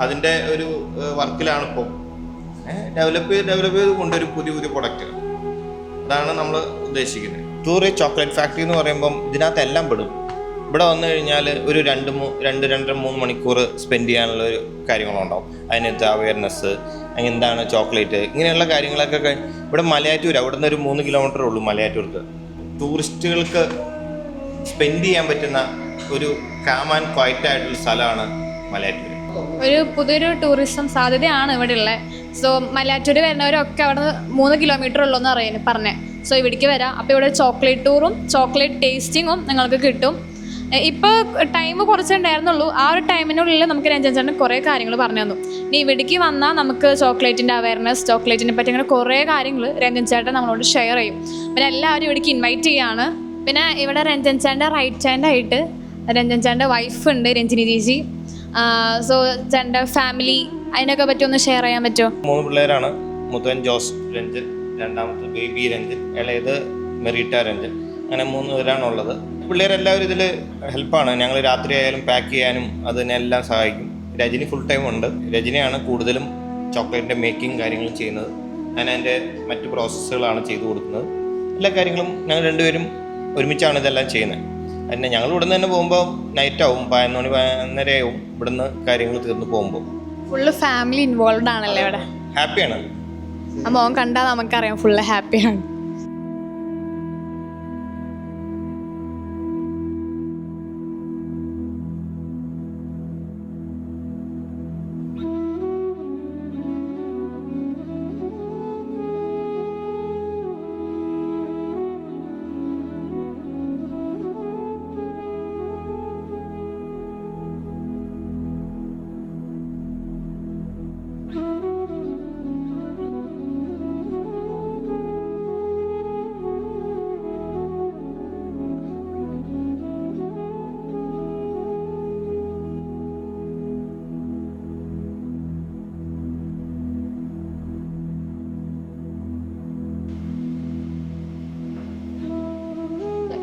അതിൻ്റെ ഒരു വർക്കിലാണ് ഇപ്പോൾ ഡെവലപ്പ് ചെയ്ത് കൊണ്ടുവരും പുതിയ പ്രൊഡക്റ്റുകൾ. അതാണ് നമ്മൾ ഉദ്ദേശിക്കുന്നത്. ടൂറി ചോക്ലേറ്റ് ഫാക്ടറി എന്ന് പറയുമ്പം ഇതിനകത്ത് എല്ലാം പെടും. ഇവിടെ വന്നു കഴിഞ്ഞാൽ ഒരു 2-3 മണിക്കൂർ സ്പെൻഡ് ചെയ്യാനുള്ള ഒരു കാര്യങ്ങളുണ്ടാവും. അതിനകത്ത് അവയർനെസ്, എന്താണ് ചോക്ലേറ്റ്, ഇങ്ങനെയുള്ള കാര്യങ്ങളൊക്കെ. ഇവിടെ മലയാറ്റൂർ, അവിടെ നിന്ന് ഒരു 3 കിലോമീറ്റർ ഉള്ളൂ മലയാറ്റൂർക്ക്. ടൂറിസ്റ്റുകൾക്ക് സ്പെൻഡ് ചെയ്യാൻ പറ്റുന്ന ഒരു കാം ആൻഡ് ക്വയറ്റ് ആയിട്ടുള്ള സ്ഥലമാണ് മലയാറ്റൂർ. ഒരു പുതിയൊരു ടൂറിസം സാധ്യതയാണ് ഇവിടെ ഉള്ളത്. സോ മലയാറ്റൂർ വരുന്നവരൊക്കെ അവിടെ നിന്ന് 3 കിലോമീറ്റർ ഉള്ളൂ എന്ന് പറഞ്ഞത്. സോ ഇവിടേക്ക് വരാം. അപ്പോൾ ഇവിടെ ചോക്ലേറ്റ് ടൂറും ചോക്ലേറ്റ് ടേസ്റ്റിങ്ങും നിങ്ങൾക്ക് കിട്ടും. ഇപ്പോൾ ടൈം കുറച്ചുണ്ടായിരുന്നുള്ളൂ. ആ ഒരു ടൈമിനുള്ളിൽ നമുക്ക് രഞ്ജൻ ചേട്ടൻ കുറേ കാര്യങ്ങൾ പറഞ്ഞു തന്നു. ഇനി ഇവിടേക്ക് വന്നാൽ നമുക്ക് ചോക്ലേറ്റിൻ്റെ അവയർനെസ്, ചോക്ലേറ്റിനെ പറ്റി അങ്ങനെ കുറേ കാര്യങ്ങൾ രഞ്ജൻ ചേട്ടൻ നമ്മളോട് ഷെയർ ചെയ്യും. പിന്നെ എല്ലാവരും ഇവിടേക്ക് ഇൻവൈറ്റ് ചെയ്യാണ്. പിന്നെ ഇവിടെ രഞ്ജൻ ചേട്ടൻ്റെ റൈറ്റ് ഹാൻഡായിട്ട് രഞ്ജൻ ചേട്ടൻ്റെ വൈഫ് ഉണ്ട്, രഞ്ജിനി ചേച്ചി. സോ ചേട്ടൻ്റെ ഫാമിലി, അതിനൊക്കെ പറ്റി ഒന്ന് ഷെയർ ചെയ്യാൻ പറ്റുമോ? 3 പിള്ളേരാണ്. മൂത്തവൻ ജോസ് രഞ്ജൻ, രണ്ടാമത്തെ ബേബി രഞ്ജൻ, ഇളയത് മെറീറ്റ രഞ്ജൻ. അങ്ങനെ 3 പേരാണുള്ളത്. പിള്ളേരെല്ലാവരും ഇതിൽ ഹെൽപ്പാണ്. ഞങ്ങൾ രാത്രി ആയാലും പാക്ക് ചെയ്യാനും അതിനെല്ലാം സഹായിക്കും. രജനി ഫുൾ ടൈം ഉണ്ട്. രജനിയാണ് കൂടുതലും ചോക്ലേറ്റിൻ്റെ മേക്കിംഗ് കാര്യങ്ങളും ചെയ്യുന്നത്. ഞാൻ അതിൻ്റെ മറ്റു പ്രോസസ്സുകളാണ് ചെയ്തു കൊടുക്കുന്നത്. എല്ലാ കാര്യങ്ങളും ഞങ്ങൾ 2 പേരും ഒരുമിച്ചാണ് ഇതെല്ലാം ചെയ്യുന്നത്. പിന്നെ ഞങ്ങൾ ഇവിടുന്ന് തന്നെ പോകുമ്പോൾ നൈറ്റാവും, 11 മണി 11:30 ആവും ഇവിടുന്ന് കാര്യങ്ങൾ തീർന്ന് പോകുമ്പോൾ. ഫുള്ള് ഫാമിലി ഇൻവോൾവ് ആണല്ലേ ഇവിടെ? ഹാപ്പിയാണ്. ആ മോൻ കണ്ടാൽ നമുക്കറിയാം ഫുള്ള് ഹാപ്പിയാണ്.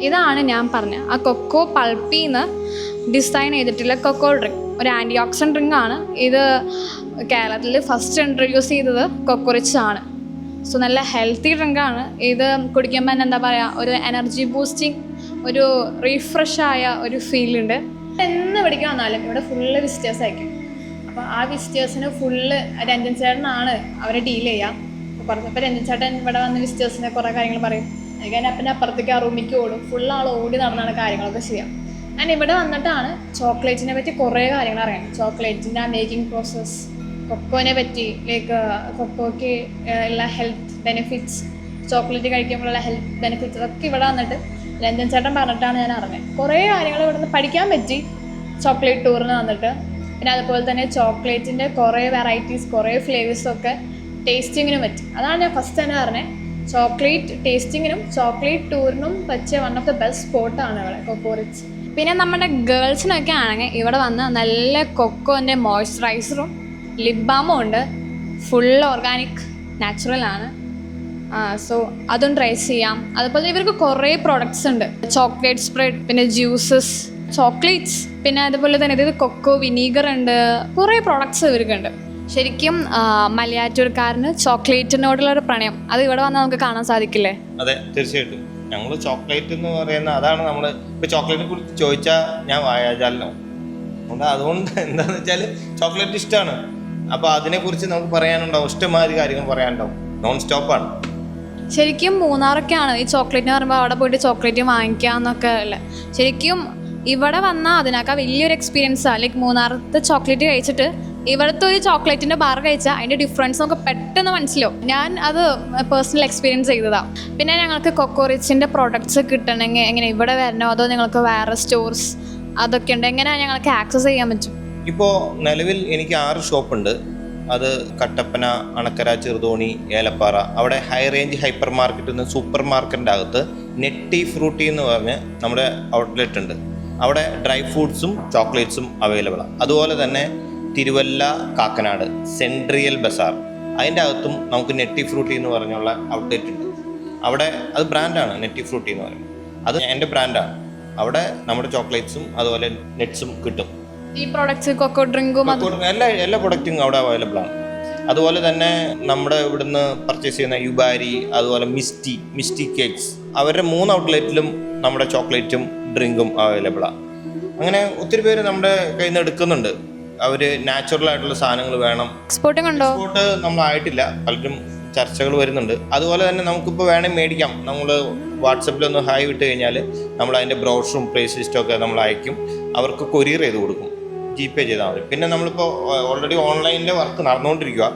ഇതാണ് ഞാൻ പറഞ്ഞ ആ കൊക്കോ പൾപ്പിൽ നിന്ന് ഡിസൈൻ ചെയ്തിട്ടുള്ള കൊക്കോ ഡ്രിങ്ക്. ഒരു ആൻറ്റി ഓക്സിഡൻറ്റ് ഡ്രിങ്ക് ആണ് ഇത്. കേരളത്തിൽ ഫസ്റ്റ് ഇൻട്രൊഡ്യൂസ് ചെയ്തത് കൊക്കോ റിച്ച് ആണ്. സോ നല്ല ഹെൽത്തി ഡ്രിങ്കാണ് ഇത്. കുടിക്കുമ്പോൾ തന്നെ എന്താ പറയുക, ഒരു എനർജി ബൂസ്റ്റിംഗ്, ഒരു റീഫ്രഷായ ഒരു ഫീലുണ്ട്. എന്ന് പിടിക്കാൻ വന്നാലും ഇവിടെ ഫുള്ള് വിസിറ്റേഴ്സ് ആയിരിക്കും. അപ്പോൾ ആ വിസിറ്റേഴ്സിന് ഫുള്ള് രഞ്ജൻ ചേട്ടനാണ് അവരെ ഡീൽ ചെയ്യുക. അപ്പോൾ രഞ്ജൻ ചേട്ടൻ ഇവിടെ വന്ന് വിസിറ്റേഴ്സിൻ്റെ കുറേ കാര്യങ്ങൾ പറയും. എനിക്ക് അതിൻ്റെ അപ്പൻ്റെ അപ്പുറത്തേക്ക് ആ റൂമിലേക്ക് ഓടും. ഫുൾ ആൾ ഓടി നടന്നാണ് കാര്യങ്ങളൊക്കെ ചെയ്യാം. ഞാൻ ഇവിടെ വന്നിട്ടാണ് ചോക്ലേറ്റിനെ പറ്റി കുറേ കാര്യങ്ങൾ അറിയാം. ചോക്ലേറ്റിൻ്റെ ആ മേക്കിംഗ് പ്രോസസ്സ്, കൊക്കോനെ പറ്റി, കൊക്കോയ്ക്ക് ഉള്ള ഹെൽത്ത് ബെനിഫിറ്റ്സ്, ചോക്ലേറ്റ് കഴിക്കുമ്പോഴുള്ള ഹെൽത്ത് ബെനിഫിറ്റ്സ് അതൊക്കെ ഇവിടെ വന്നിട്ട് രഞ്ജൻ ചേട്ടൻ പറഞ്ഞിട്ടാണ് ഞാൻ അറിഞ്ഞത്. കുറേ കാര്യങ്ങൾ ഇവിടെ നിന്ന് പഠിക്കാൻ പറ്റി ചോക്ലേറ്റ് ടൂറിന് വന്നിട്ട്. പിന്നെ അതുപോലെ തന്നെ ചോക്ലേറ്റിൻ്റെ കുറേ വെറൈറ്റീസ്, കുറേ ഫ്ലേവേഴ്സൊക്കെ ടേസ്റ്റിങ്ങിനും പറ്റും. അതാണ് ഞാൻ ഫസ്റ്റ് തന്നെ പറഞ്ഞത്. ചോക്ലേറ്റ് ടേസ്റ്റിങ്ങിനും ചോക്ലേറ്റ് ടൂറിനും പറ്റിയ വൺ ഓഫ് ദ ബെസ്റ്റ് സ്പോട്ടാണ് ഇവിടെ കൊക്കോ റിച്ച്. പിന്നെ നമ്മുടെ ഗേൾസിനൊക്കെ ആണെങ്കിൽ ഇവിടെ വന്ന് നല്ല കൊക്കോൻ്റെ മോയ്സ്ചറൈസറും ലിപ് ബാമും ഉണ്ട്. ഫുൾ ഓർഗാനിക്, നാച്ചുറൽ ആണ്. സോ അതും ട്രൈ ചെയ്യാം. അതുപോലെ ഇവർക്ക് കുറേ പ്രോഡക്റ്റ്സ് ഉണ്ട്. ചോക്ലേറ്റ് സ്പ്രെഡ്, പിന്നെ ജ്യൂസസ്, ചോക്ലേറ്റ്സ്, പിന്നെ അതുപോലെ തന്നെ ഇത് കൊക്കോ വിനീഗർ ഉണ്ട്. കുറേ പ്രോഡക്റ്റ്സ് ഇവർക്കുണ്ട്. ശരിക്കും മലയാറ്റൂർക്കാരന് ചോക്ലേറ്റിനോടുള്ളൊരു പ്രണയം അത് ഇവിടെ വന്നാൽ നമുക്ക് കാണാൻ സാധിക്കില്ലേ? അതെ, തീർച്ചയായിട്ടും. ഞങ്ങൾ ചോക്ലേറ്റ് എന്ന് പറയുന്ന അതാണ് നമ്മൾ ഇപ്പോൾ ചോക്ലേറ്റിനെ കുറിച്ച് ചോദിച്ചാൽ ഞാൻ വായാജാലനോ അതുകൊണ്ട് എന്താണെന്ന് വെച്ചാൽ ചോക്ലേറ്റ് ഇഷ്ടമാണ്. അപ്പോൾ അതിനെക്കുറിച്ച് നമുക്ക് പറയാനുണ്ടാവും, ഇഷ്ടമാതിരി കാര്യങ്ങൾ പറയാനുണ്ടാവും. നോൺ സ്റ്റോപ്പാണ്. ശരിക്കും മൂന്നാറൊക്കെയാണ് ഈ ചോക്ലേറ്റ് എന്ന് പറയുമ്പോൾ അവിടെ പോയിട്ട് ചോക്ലേറ്റ് വാങ്ങിക്കാന്നൊക്കെ അല്ലേ. ശരിക്കും ഇവിടെ വന്നാൽ അതിനേക്കാൾ വലിയൊരു എക്സ്പീരിയൻസാണ്. ലൈക്ക് മൂന്നാറത്തെ ചോക്ലേറ്റ് കഴിച്ചിട്ട് ഇവിടുത്തെ ഒരു ചോക്ലേറ്റിൻ്റെ ബാർ കഴിച്ചാൽ അതിൻ്റെ ഡിഫറൻസ് നമുക്ക് പെട്ടെന്ന് മനസ്സിലാവും. ഞാൻ അത് പേഴ്സണൽ എക്സ്പീരിയൻസ് ചെയ്തതാണ്. പിന്നെ ഞങ്ങൾക്ക് കൊക്കോ റിച്ചിൻ്റെ പ്രോഡക്റ്റ്സ് കിട്ടണമെങ്കിൽ എങ്ങനെ ഇവിടെ വരണോ അതോ നിങ്ങൾക്ക് വേറെ സ്റ്റോർസ് അതൊക്കെ ഉണ്ട്, എങ്ങനെ ഞങ്ങൾക്ക് ആക്സസ് ചെയ്യാൻ പറ്റും? ഇപ്പോൾ നിലവിൽ എനിക്ക് 6 ഷോപ്പുണ്ട്. അത് കട്ടപ്പന, അണക്കര, ചെറുതോണി, ഏലപ്പാറ. അവിടെ ഹൈ റേഞ്ച് ഹൈപ്പർ മാർക്കറ്റിൽ നിന്ന് സൂപ്പർ മാർക്കറ്റിൻ്റെ അകത്ത് നെറ്റി ഫ്രൂട്ടി എന്ന് പറഞ്ഞ് നമ്മുടെ ഔട്ട്ലെറ്റ് ഉണ്ട്. അവിടെ ഡ്രൈ ഫ്രൂട്ട്സും ചോക്ലേറ്റ്സും അവൈലബിളാണ്. അതുപോലെ തന്നെ തിരുവല്ല, കാക്കനാട് സെൻട്രിയൽ ബസാർ, അതിൻ്റെ അകത്തും നമുക്ക് നെറ്റി ഫ്രൂട്ടി എന്ന് പറഞ്ഞുള്ള ഔട്ട്ലെറ്റ് ഉണ്ട്. അവിടെ അത് ബ്രാൻഡാണ്, നെറ്റി ഫ്രൂട്ടി എന്ന് പറയുന്നത്. അത് എൻ്റെ ബ്രാൻഡാണ്. അവിടെ നമ്മുടെ ചോക്ലേറ്റ്സും അതുപോലെ നെറ്റ്സും കിട്ടും. ഈ പ്രോഡക്ട്സ് കൊക്കോ ഡ്രിങ്കും എല്ലാ പ്രൊഡക്റ്റും അവിടെ അവൈലബിൾ ആണ്. അതുപോലെ തന്നെ നമ്മുടെ ഇവിടുന്ന് പർച്ചേസ് ചെയ്യുന്ന യുബാരി, അതുപോലെ മിസ്റ്റി കേക്ക്സ്, അവരുടെ 3 ഔട്ട്ലെറ്റിലും നമ്മുടെ ചോക്ലേറ്റും ഡ്രിങ്കും അവൈലബിളാണ്. അങ്ങനെ ഒത്തിരി പേര് നമ്മുടെ കയ്യിൽ നിന്ന് എടുക്കുന്നുണ്ട്. അവർ നാച്ചുറൽ ആയിട്ടുള്ള സാധനങ്ങൾ വേണം. എക്സ്പോർട്ടിംഗ് ഉണ്ടോ? എക്സ്പോർട്ട് നമ്മളായിട്ടില്ല, പലരും ചർച്ചകൾ വരുന്നുണ്ട്. അതുപോലെ തന്നെ നമുക്കിപ്പോൾ വേണമെങ്കിൽ മേടിക്കാം. നമ്മൾ വാട്സപ്പിലൊന്ന് ഹായ് വിട്ട് കഴിഞ്ഞാൽ നമ്മൾ അതിൻ്റെ ബ്രോഷറും പ്രൈസ് ലിസ്റ്റും ഒക്കെ നമ്മൾ അയക്കും. അവർക്ക് കൊറിയർ ചെയ്ത് കൊടുക്കും, GPay ചെയ്താൽ മതി. പിന്നെ നമ്മളിപ്പോൾ ഓൾറെഡി ഓൺലൈനിലെ വർക്ക് നടന്നുകൊണ്ടിരിക്കുക.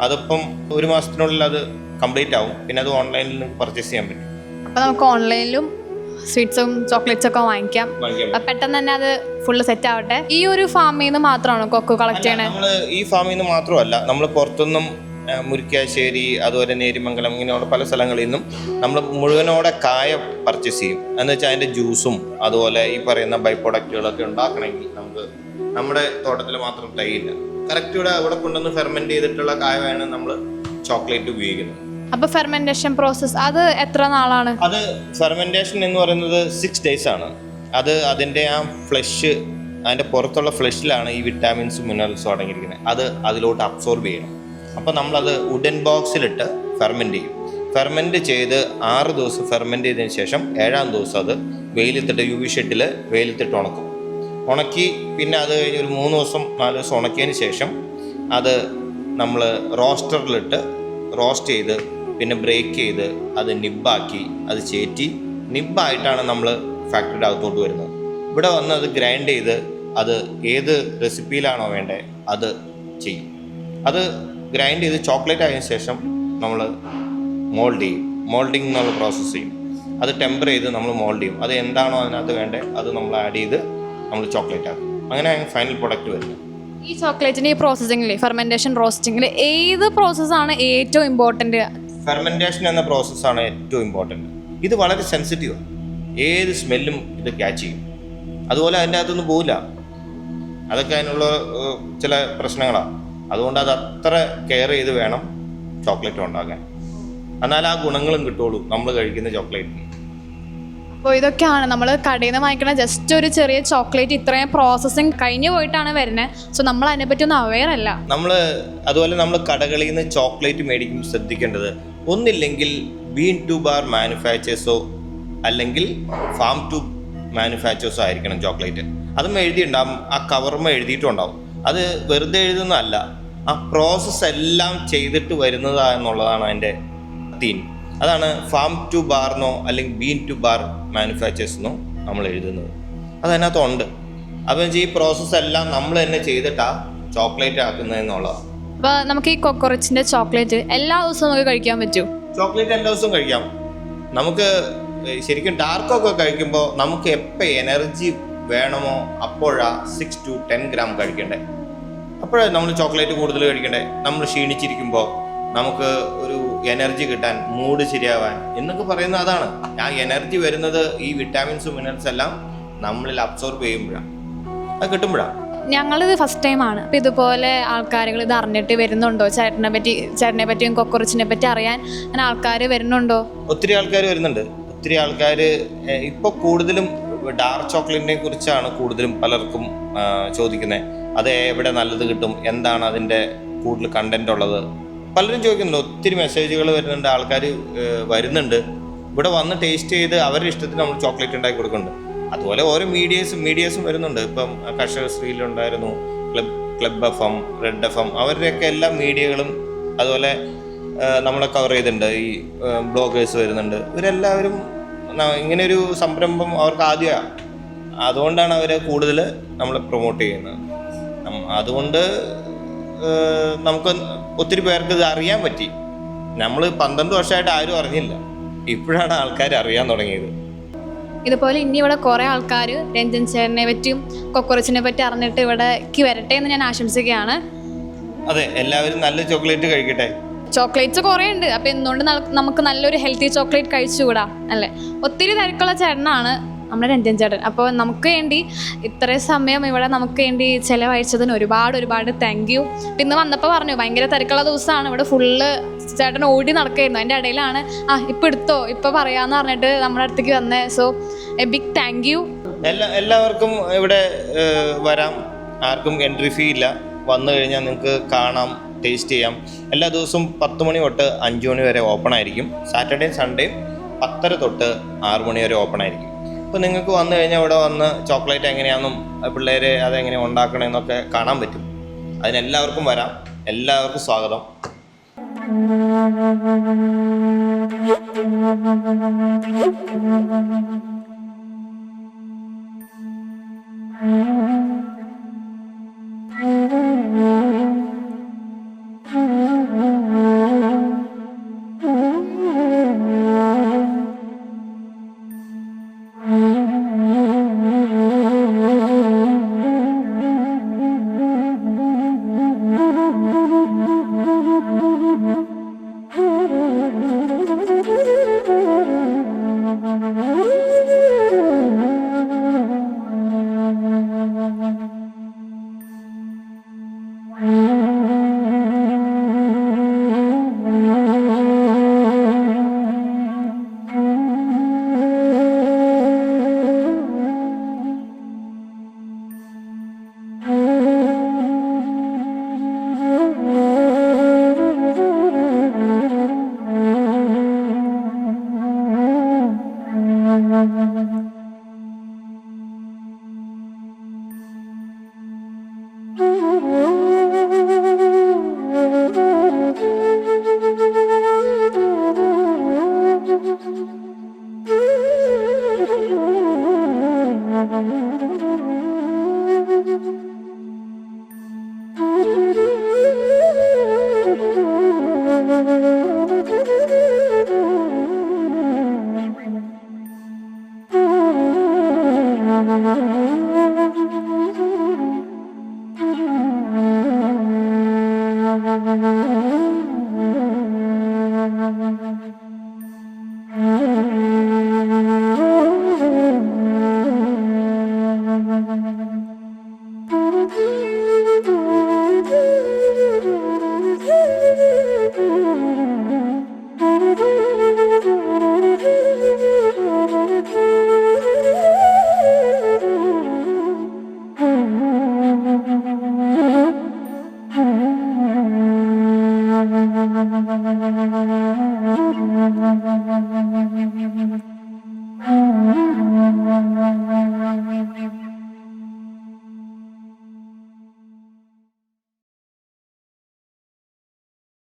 അതിപ്പം 1 മാസത്തിനുള്ളിൽ അത് കംപ്ലീറ്റ് ആവും. പിന്നെ അത് ഓൺലൈനിൽ നിന്ന് പർച്ചേസ് ചെയ്യാൻ പറ്റും. അപ്പോൾ നമുക്ക് ഓൺലൈനിലും സ്വീറ്റ്സും ചോക്ലേറ്റ്സ് ഒക്കെ വാങ്ങിക്കാം. പെട്ടെന്ന് തന്നെ അത് ഫുള്ള് സെറ്റ് ആവട്ടെ. ഈ ഒരു ഫാമിൽ നിന്ന് മാത്രമാണോ കൊക്കോ കളക്ട് ചെയ്യണേ? നമ്മൾ ഈ ഫാമിൽ നിന്ന് മാത്രമല്ല, നമ്മൾ പുറത്തുനിന്നും മുരിക്കാശ്ശേരി, അതുപോലെ നേരിമംഗലം, ഇങ്ങനെയുള്ള പല സ്ഥലങ്ങളിൽ നിന്നും നമ്മൾ മുഴുവനോടെ കായ പർച്ചേസ് ചെയ്യും. എന്ന് വെച്ചാൽ അതിൻ്റെ ജ്യൂസും അതുപോലെ ഈ പറയുന്ന ബൈ പ്രൊഡക്റ്റുകളൊക്കെ ഉണ്ടാക്കണമെങ്കിൽ നമുക്ക് നമ്മുടെ തോട്ടത്തിൽ മാത്രം തൈയില്ല. കറക്റ്റ് ഇവിടെ കൊണ്ടുവന്ന് ഫെർമെൻറ്റ് ചെയ്തിട്ടുള്ള കായമാണ് നമ്മൾ ചോക്ലേറ്റ് ഉപയോഗിക്കുന്നത്. അപ്പോൾ ഫെർമെൻറ്റേഷൻ പ്രോസസ്സ് അത് എത്ര നാളാണ്? അത് ഫെർമെൻറ്റേഷൻ എന്ന് പറയുന്നത് 6 days ആണ്. അത് അതിൻ്റെ ആ ഫ്ലഷ്, അതിൻ്റെ പുറത്തുള്ള ഫ്ലഷിലാണ് ഈ വിറ്റാമിൻസും മിനറൽസും അടങ്ങിയിരിക്കുന്നത്. അത് അതിലോട്ട് അബ്സോർബ് ചെയ്യണം. അപ്പോൾ നമ്മളത് വുഡൻ ബോക്സിലിട്ട് ഫെർമെൻറ്റ് ചെയ്യും. ഫെർമെൻറ്റ് ചെയ്ത് 6 ദിവസം ഫെർമെൻറ്റ് ചെയ്തതിന് ശേഷം 7ാം ദിവസം അത് വെയിലത്തിട്ട് UV ഷെഡിൽ വെയിലത്തിട്ട് ഉണക്കി പിന്നെ അത് കഴിഞ്ഞ് ഒരു 3 ദിവസം 4 ദിവസം ഉണക്കിയതിന് ശേഷം അത് നമ്മൾ റോസ്റ്ററിലിട്ട് റോസ്റ്റ് ചെയ്ത് പിന്നെ ബ്രേക്ക് ചെയ്ത് അത് നിബ്ബാക്കി അത് ചേറ്റി നിബ്ബായിട്ടാണ് നമ്മൾ ഫാക്ടറിയുടെ അകത്തോട്ട് വരുന്നത്. ഇവിടെ വന്ന് അത് ഗ്രൈൻഡ് ചെയ്ത് അത് ഏത് റെസിപ്പിയിലാണോ വേണ്ടത് അത് ചെയ്യും. അത് ഗ്രൈൻഡ് ചെയ്ത് ചോക്ലേറ്റ് ആയതിനു ശേഷം നമ്മൾ മോൾഡ് ചെയ്യും. മോൾഡിങ് എന്നുള്ള പ്രോസസ്സ് ചെയ്യും. അത് ടെമ്പർ ചെയ്ത് നമ്മൾ മോൾഡ് ചെയ്യും. അത് എന്താണോ അതിനകത്ത് വേണ്ടത് അത് നമ്മൾ ആഡ് ചെയ്ത് നമ്മൾ ചോക്ലേറ്റ് ആക്കും. അങ്ങനെ ഫൈനൽ പ്രൊഡക്റ്റ് വരുന്നത്. ഈ ചോക്ലേറ്റിൻ്റെ ഈ പ്രോസസ്സിങ്ങിൽ ഫെർമെൻറ്റേഷൻ റോസ്റ്റിങ്ങിൽ ഏത് പ്രോസസ്സാണ് ഏറ്റവും ഇമ്പോർട്ടൻറ്റ്? ഫെർമെൻറ്റേഷൻ എന്ന പ്രോസസ്സാണ് ഏറ്റവും ഇമ്പോർട്ടൻറ്റ്. ഇത് വളരെ സെൻസിറ്റീവാണ്. ഏത് സ്മെല്ലും ഇത് ക്യാച്ച് ചെയ്യും. അതുപോലെ അതിൻ്റെ അകത്തൊന്നും പോവില്ല. അതൊക്കെ അതിനുള്ള ചില പ്രശ്നങ്ങളാണ്. അതുകൊണ്ട് അത് അത്ര കെയർ ചെയ്ത് വേണം ചോക്ലേറ്റ് ഉണ്ടാക്കാൻ. എന്നാൽ ആ ഗുണങ്ങളും കിട്ടുള്ളൂ നമ്മൾ കഴിക്കുന്ന ചോക്ലേറ്റിന്. അപ്പോൾ ഇതൊക്കെയാണ് നമ്മൾ കടയിൽ നിന്ന് വാങ്ങിക്കുന്ന ജസ്റ്റ് ഒരു ചെറിയ ചോക്ലേറ്റ് ഇത്രയും പ്രോസസ്സിങ് കഴിഞ്ഞു പോയിട്ടാണ് വരുന്നത്. സോ നമ്മൾ അതിനെപ്പറ്റി ഒന്നും അവെയർ അല്ല. അതുപോലെ നമ്മൾ കടകളിൽ നിന്ന് ചോക്ലേറ്റ് മേടിക്കുമ്പോൾ ശ്രദ്ധിക്കേണ്ടത് ഒന്നില്ലെങ്കിൽ ബീൻ ടു ബാർ മാനുഫാക്ചേഴ്സോ അല്ലെങ്കിൽ ഫാം ടു മാനുഫാക്ചേഴ്സോ ആയിരിക്കണം ചോക്ലേറ്റ്. അതും എഴുതിയിട്ടുണ്ടാവും, ആ കവറും എഴുതിയിട്ടുണ്ടാവും. അത് വെറുതെ എഴുതുന്നതല്ല, ആ പ്രോസസ്സ് എല്ലാം ചെയ്തിട്ട് വരുന്നതാ എന്നുള്ളതാണ് അതിൻ്റെ തീം. അതാണ് ഫാം ടു ബാർന്നോ അല്ലെങ്കിൽ ബീൻ ടു ബാർ മാനുഫാക്ചേഴ്സിനോ നമ്മൾ എഴുതുന്നത്. അതതിനകത്തുണ്ട്. അപ്പം ഈ പ്രോസസ്സ് എല്ലാം നമ്മൾ തന്നെ ചെയ്തിട്ടാണ് ചോക്ലേറ്റ് ആക്കുന്നതെന്നുള്ളതാണ്. അപ്പോൾ നമുക്ക് ഈ കൊക്കോ റിച്ചിൻ്റെ ചോക്ലേറ്റ് എല്ലാ ദിവസവും നമുക്ക് കഴിക്കാൻ പറ്റുമോ? ചോക്ലേറ്റ് എല്ലാ ദിവസവും കഴിക്കാം. നമുക്ക് ശരിക്കും ഡാർക്കൊക്കെ കഴിക്കുമ്പോൾ നമുക്ക് എപ്പോൾ എനർജി വേണമോ അപ്പോഴാണ് 6 to 10 gram കഴിക്കേണ്ടത്. അപ്പോഴാണ് നമ്മൾ ചോക്ലേറ്റ് കൂടുതൽ കഴിക്കണ്ടേ. നമ്മൾ ക്ഷീണിച്ചിരിക്കുമ്പോൾ നമുക്ക് ഒരു എനർജി കിട്ടാൻ, മൂഡ് ശരിയാവാൻ എന്നൊക്കെ പറയുന്നത് അതാണ്. ആ എനർജി വരുന്നത് ഈ വിറ്റാമിൻസും മിനറൽസ് എല്ലാം നമ്മളിൽ അബ്സോർബ് ചെയ്യുമ്പോഴാണ്, അത് കിട്ടുമ്പോഴാണ്. ഞങ്ങളിത് ഫസ്റ്റ് ടൈമാണ്. അപ്പോൾ ഇതുപോലെ ആൾക്കാരുകൾ ഇത് അറിഞ്ഞിട്ട് വരുന്നുണ്ടോ? ചേട്ടനെ പറ്റിയും കൊക്കോറിച്ചിനെ പറ്റി അറിയാൻ അങ്ങനെ ആൾക്കാർ വരുന്നുണ്ടോ? ഒത്തിരി ആൾക്കാർ വരുന്നുണ്ട്. ഒത്തിരി ആൾക്കാർ ഇപ്പോൾ കൂടുതലും ഡാർക്ക് ചോക്ലേറ്റിനെ കുറിച്ചാണ് കൂടുതലും പലർക്കും ചോദിക്കുന്നത്. അത് എവിടെ നല്ലത് കിട്ടും, എന്താണ് അതിൻ്റെ കൂടുതൽ കണ്ടന്റ് ഉള്ളത്, പലരും ചോദിക്കുന്നുണ്ട്. ഒത്തിരി മെസ്സേജുകൾ വരുന്നുണ്ട്, ആൾക്കാർ വരുന്നുണ്ട്. ഇവിടെ വന്ന് ടേസ്റ്റ് ചെയ്ത് അവരുടെ ഇഷ്ടത്തിന് നമ്മൾ ചോക്ലേറ്റ് ഉണ്ടാക്കി കൊടുക്കുന്നുണ്ട്. അതുപോലെ ഓരോ മീഡിയസും വരുന്നുണ്ട്. ഇപ്പം കർഷകശ്രീയിലുണ്ടായിരുന്നു, ക്ലബ് FM, റെഡ് FM, അവരുടെയൊക്കെ എല്ലാ മീഡിയകളും അതുപോലെ നമ്മളെ കവർ ചെയ്തിട്ടുണ്ട്. ഈ ബ്ലോഗേഴ്സ് വരുന്നുണ്ട്. ഇവരെല്ലാവരും ഇങ്ങനെയൊരു സംരംഭം അവർക്ക് ആദ്യമാണ്. അതുകൊണ്ടാണ് അവർ കൂടുതൽ നമ്മളെ പ്രൊമോട്ട് ചെയ്യുന്നത്. അതുകൊണ്ട് നമുക്ക് ഒത്തിരി പേർക്ക് ഇത് അറിയാൻ പറ്റി. നമ്മൾ 12 വർഷമായിട്ട് ആരും അറിഞ്ഞില്ല, ഇപ്പോഴാണ് ആൾക്കാർ അറിയാൻ തുടങ്ങിയത്. ഇതുപോലെ ഇനി ഇവിടെ കുറേ ആൾക്കാർ രഞ്ജൻ ചേട്ടനെ പറ്റിയും കൊക്കോറിച്ചിനെ പറ്റി അറിഞ്ഞിട്ട് ഇവിടേക്ക് വരട്ടെ എന്ന് ഞാൻ ആശംസിക്കുകയാണ്. അതെ, എല്ലാവരും നല്ല ചോക്ലേറ്റ് കഴിക്കട്ടെ. ചോക്ലേറ്റ്സ് കുറേ ഉണ്ട്, അപ്പോൾ എന്തുകൊണ്ട് നമുക്ക് നല്ലൊരു ഹെൽത്തി ചോക്ലേറ്റ് കഴിച്ചുകൂടാ അല്ലേ? ഒത്തിരി തിരക്കുള്ള ചേട്ടനാണ് നമ്മുടെ രഞ്ജൻ ചേട്ടൻ. അപ്പോൾ നമുക്ക് വേണ്ടി ഇത്രയും സമയം ഇവിടെ നമുക്ക് വേണ്ടി ചിലവഴിച്ചതിന് ഒരുപാട് താങ്ക് യു. പിന്നെ വന്നപ്പോൾ പറഞ്ഞു ഭയങ്കര തിരക്കുള്ള ദിവസമാണ്, ഇവിടെ ഫുള്ള് ചേട്ടൻ ഓടി നടക്കുകയായിരുന്നു. അതിൻ്റെ ഇടയിലാണ് ഇപ്പം എടുത്തോ ഇപ്പം പറയാമെന്ന് പറഞ്ഞിട്ട് നമ്മുടെ അടുത്തേക്ക് വന്നേ. So a big thank you. എല്ലാവർക്കും ഇവിടെ വരാം, ആർക്കും എൻട്രി ഫീ ഇല്ല. വന്നു കഴിഞ്ഞാൽ നിങ്ങൾക്ക് കാണാം, ടേസ്റ്റ് ചെയ്യാം. എല്ലാ ദിവസവും 10 മണി തൊട്ട് 5 മണി വരെ ഓപ്പൺ ആയിരിക്കും. സാറ്റർഡേയും സൺഡേയും 10:30 തൊട്ട് 6 മണി വരെ ഓപ്പൺ ആയിരിക്കും. അപ്പോൾ നിങ്ങൾക്ക് വന്നു കഴിഞ്ഞാൽ ഇവിടെ വന്ന് ചോക്ലേറ്റ് എങ്ങനെയാണെന്നും പിള്ളേർ അതെങ്ങനെയാണ് ഉണ്ടാക്കണമെന്നൊക്കെ കാണാൻ പറ്റും. അതിനെല്ലാവർക്കും വരാം, എല്ലാവർക്കും സ്വാഗതം.